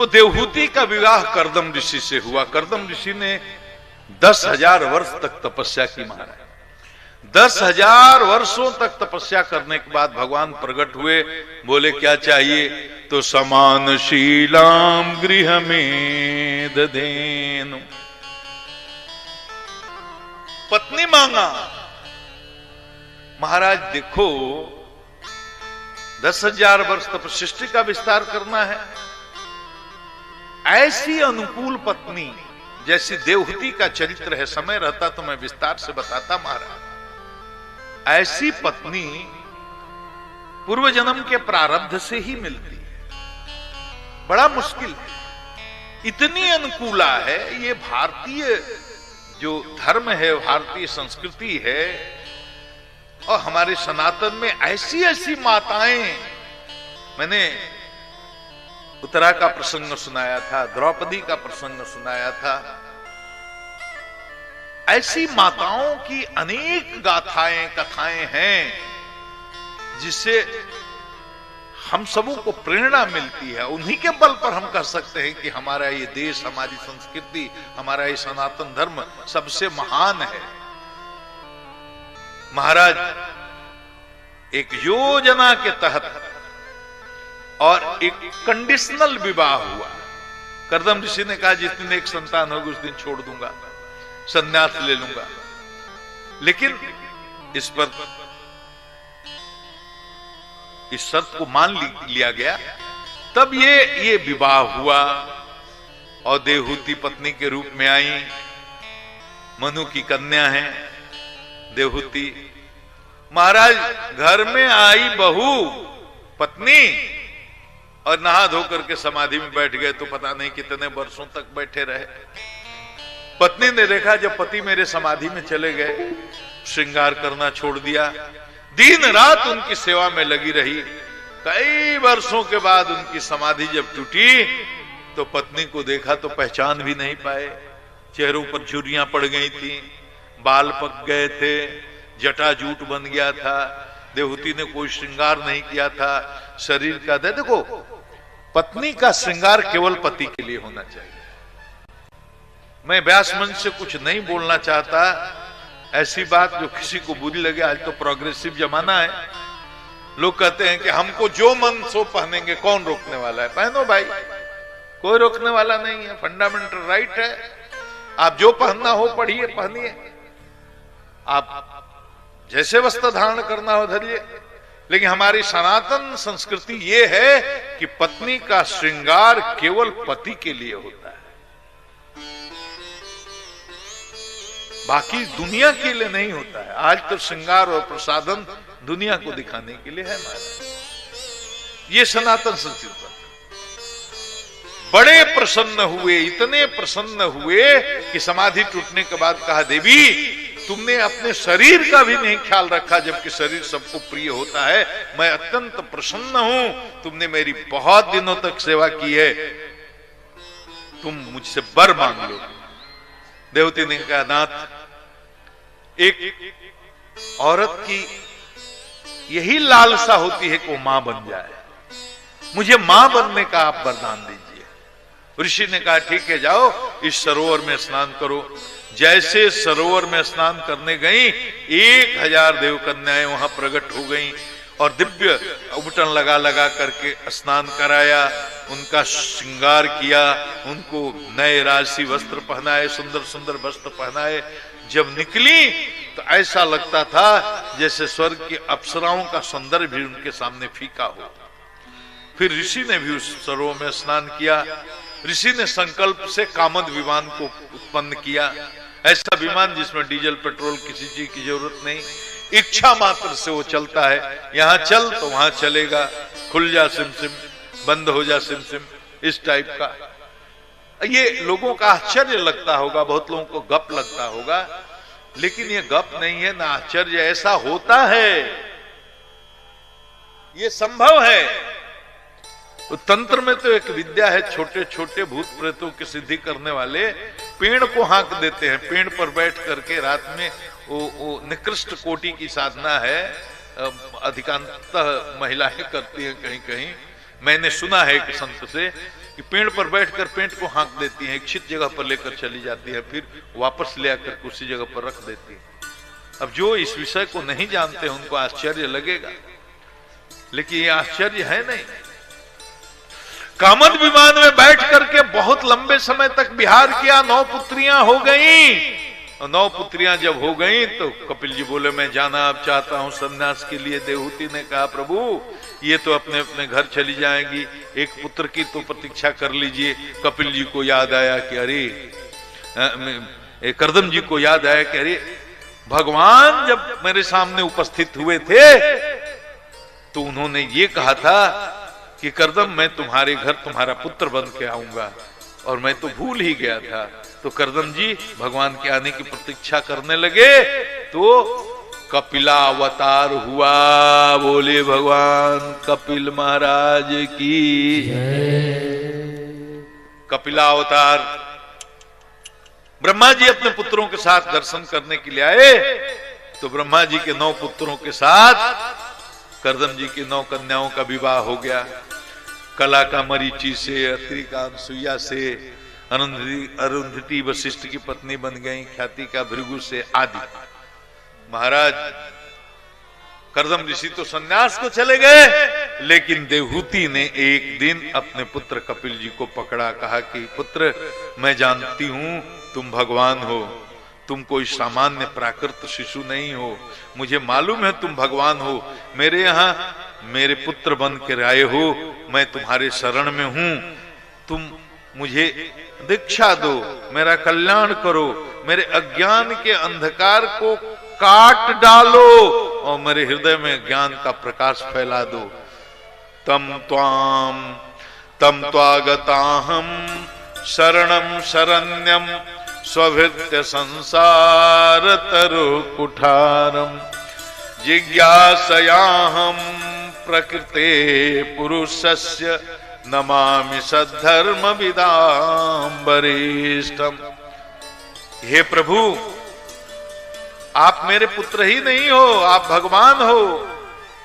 तो देवहूति का विवाह कर्दम ऋषि से हुआ। कर्दम ऋषि ने 10,000 वर्ष तक तपस्या की महाराज। 10,000 वर्षों तक तपस्या करने के बाद भगवान प्रकट हुए, बोले क्या चाहिए? तो समान शीलाम गृह में दधेनु, पत्नी मांगा। महाराज देखो 10,000 वर्ष तक सृष्टि का विस्तार करना है, ऐसी अनुकूल पत्नी जैसी देवहूति का चरित्र है। समय रहता तो मैं विस्तार से बताता महाराज। ऐसी पत्नी पूर्व जन्म के प्रारब्ध से ही मिलती है, बड़ा मुश्किल है। इतनी अनुकूला है। ये भारतीय जो धर्म है, भारतीय संस्कृति है, और हमारे सनातन में ऐसी ऐसी माताएं, मैंने उत्तरा का प्रसंग सुनाया था, द्रौपदी का प्रसंग सुनाया था, ऐसी माताओं की अनेक गाथाएं कथाएं हैं जिससे हम सबों को प्रेरणा मिलती है। उन्हीं के बल पर हम कह सकते हैं कि हमारा ये देश, हमारी संस्कृति, हमारा ये सनातन धर्म सबसे महान है। महाराज एक योजना के तहत और एक कंडीशनल विवाह हुआ। कर्दम ऋषि ने कहा जिस दिन एक संतान होगी उस दिन छोड़ दूंगा, संन्यास ले लूंगा। लेकिन इस पर इस शर्त को मान लिया गया। तब ये विवाह हुआ और देवहूति पत्नी के रूप में आई। मनु की कन्या है देवहूति। महाराज घर में आई बहू पत्नी और नहा धोकर के समाधि में बैठ गए, तो पता नहीं कितने वर्षों तक बैठे रहे। पत्नी ने देखा जब पति मेरे समाधि में चले गए, श्रृंगार करना छोड़ दिया, दिन रात उनकी सेवा में लगी रही। कई वर्षों के बाद उनकी समाधि जब टूटी तो पत्नी को देखा तो पहचान भी नहीं पाए। चेहरों पर झुर्रियां पड़ गई थी, बाल पक गए थे, जटा जूट बन गया था। देवहूति ने कोई श्रृंगार नहीं किया था शरीर का। देखो पत्नी का श्रृंगार केवल पति के लिए होना चाहिए। मैं व्यास मंच से कुछ नहीं बोलना चाहता, ऐसी बात जो किसी को बुरी लगे। आज तो प्रोग्रेसिव जमाना है, लोग कहते हैं कि हमको जो मन सो पहनेंगे, कौन रोकने वाला है? पहनो भाई, कोई रोकने वाला नहीं है, फंडामेंटल राइट है। आप जो पहनना हो पढ़िए, पहनिए, आप जैसे वस्त्र धारण करना हो धरिए। लेकिन हमारी सनातन संस्कृति ये है कि पत्नी का श्रृंगार केवल पति के लिए होता है, बाकी दुनिया के लिए नहीं होता है। आज तो श्रृंगार और प्रसाधन दुनिया को दिखाने के लिए है महाराज। ये सनातन संस्कृति। बड़े प्रसन्न हुए, इतने प्रसन्न हुए कि समाधि टूटने के बाद कहा, देवी तुमने अपने शरीर का भी नहीं ख्याल रखा, जबकि शरीर सबको प्रिय होता है। मैं अत्यंत प्रसन्न हूं, तुमने मेरी बहुत दिनों तक सेवा की है, तुम मुझसे वर मांग लो। देवती ने कहा, नाथ एक औरत की यही लालसा होती है कि वो मां बन जाए, मुझे मां बनने का आप वरदान दीजिए। ऋषि ने कहा, ठीक है, जाओ इस सरोवर में स्नान करो। जैसे सरोवर में स्नान करने गई, 1000 देवकन्याएं वहां प्रकट हो गईं और दिव्य उबटन लगा लगा करके स्नान कराया, उनका श्रृंगार किया, उनको नए राजसी वस्त्र पहनाए, सुंदर सुंदर वस्त्र पहनाए। जब निकली तो ऐसा लगता था जैसे स्वर्ग की अप्सराओं का सौंदर्य भी उनके सामने फीका हो। फिर ऋषि ने भी उस सरोवर में स्नान किया। ऋषि ने संकल्प से कामद विमान को उत्पन्न किया, ऐसा विमान जिसमें डीजल पेट्रोल किसी चीज की जरूरत नहीं, इच्छा मात्र से वो चलता है। यहां चल तो वहां चलेगा, खुल जा सिमसिम, बंद हो जा सिमसिम, इस टाइप का। ये लोगों का आश्चर्य लगता होगा, बहुत लोगों को गप लगता होगा, लेकिन ये गप नहीं है ना आश्चर्य, ऐसा होता है, ये संभव है। तो तंत्र में तो एक विद्या है, छोटे छोटे भूत प्रेतों की सिद्धि करने वाले पेड़ को हाँक देते हैं। पेड़ पर बैठ करके रात में वो निकृष्ट कोटि की साधना है, अधिकांशतः महिलाएं करती हैं कहीं कहीं। मैंने सुना है कि संत से कि पेड़ पर बैठकर पेंट को हाँक देती हैं, एक छित जगह पर लेकर चली जाती है, फिर वापस ले आकर उसी जगह पर रख देती है। अब जो इस विषय को नहीं जानते उनको आश्चर्य लगेगा, लेकिन ये आश्चर्य है नहीं। कामद विमान में बैठ करके बहुत लंबे समय तक विहार किया, 9 पुत्रियां हो गईं। और 9 पुत्रियां जब हो गईं तो कपिल जी बोले मैं जाना अब चाहता हूं संन्यास के लिए। देवहूति ने कहा प्रभु ये तो अपने अपने घर चली जाएंगी, एक पुत्र की तो प्रतीक्षा कर लीजिए। कपिल जी को याद आया कि अरे कर्दम जी को याद आया कि अरे भगवान जब मेरे सामने उपस्थित हुए थे तो उन्होंने ये कहा था कि कर्दम मैं तुम्हारे घर तुम्हारा पुत्र बन के आऊंगा, और मैं तो भूल ही गया था। तो कर्दम जी भगवान के आने की प्रतीक्षा करने लगे तो कपिलावतार हुआ। बोले भगवान कपिल महाराज की कपिलावतार। ब्रह्मा जी अपने पुत्रों के साथ दर्शन करने के लिए आए तो ब्रह्मा जी के 9 पुत्रों के साथ कर्दम जी की 9 कन्याओं का विवाह हो गया। कला का मरीचि से, अत्रि का अनसुईया से, अरुंधति वशिष्ठ की पत्नी बन गई, ख्याति का भृगु से आदि। महाराज कर्दम ऋषि तो सन्यास को चले गए, लेकिन देवहूति ने एक दिन अपने पुत्र कपिल जी को पकड़ा, कहा कि पुत्र मैं जानती हूं तुम भगवान हो, तुम कोई सामान्य प्राकृत शिशु नहीं हो, मुझे मालूम है तुम भगवान हो। मेरे यहाँ मेरे पुत्र बन के आए हो, मैं तुम्हारे शरण में हूं, तुम मुझे दीक्षा दो, मेरा कल्याण करो, मेरे अज्ञान के अंधकार को काट डालो और मेरे हृदय में ज्ञान का प्रकाश फैला दो। तम त्वागताहम शरणम शरण्यम स्वभृत्य संसार तरु कुठारम जिज्ञासयाहम प्रकृते पुरुषस्य नमामि सद्धर्म विदाम वरिष्ठम। हे प्रभु आप मेरे पुत्र ही नहीं हो, आप भगवान हो,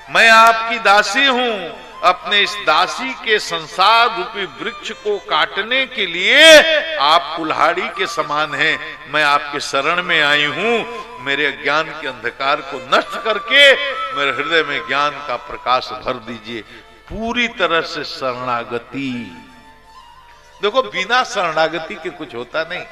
मैं आपकी दासी हूं। अपने इस दासी के संसार रूपी वृक्ष को काटने के लिए आप कुल्हाड़ी के समान हैं। मैं आपके शरण में आई हूं, मेरे अज्ञान के अंधकार को नष्ट करके मेरे हृदय में ज्ञान का प्रकाश भर दीजिए। पूरी तरह से शरणागति। देखो बिना शरणागति के कुछ होता नहीं।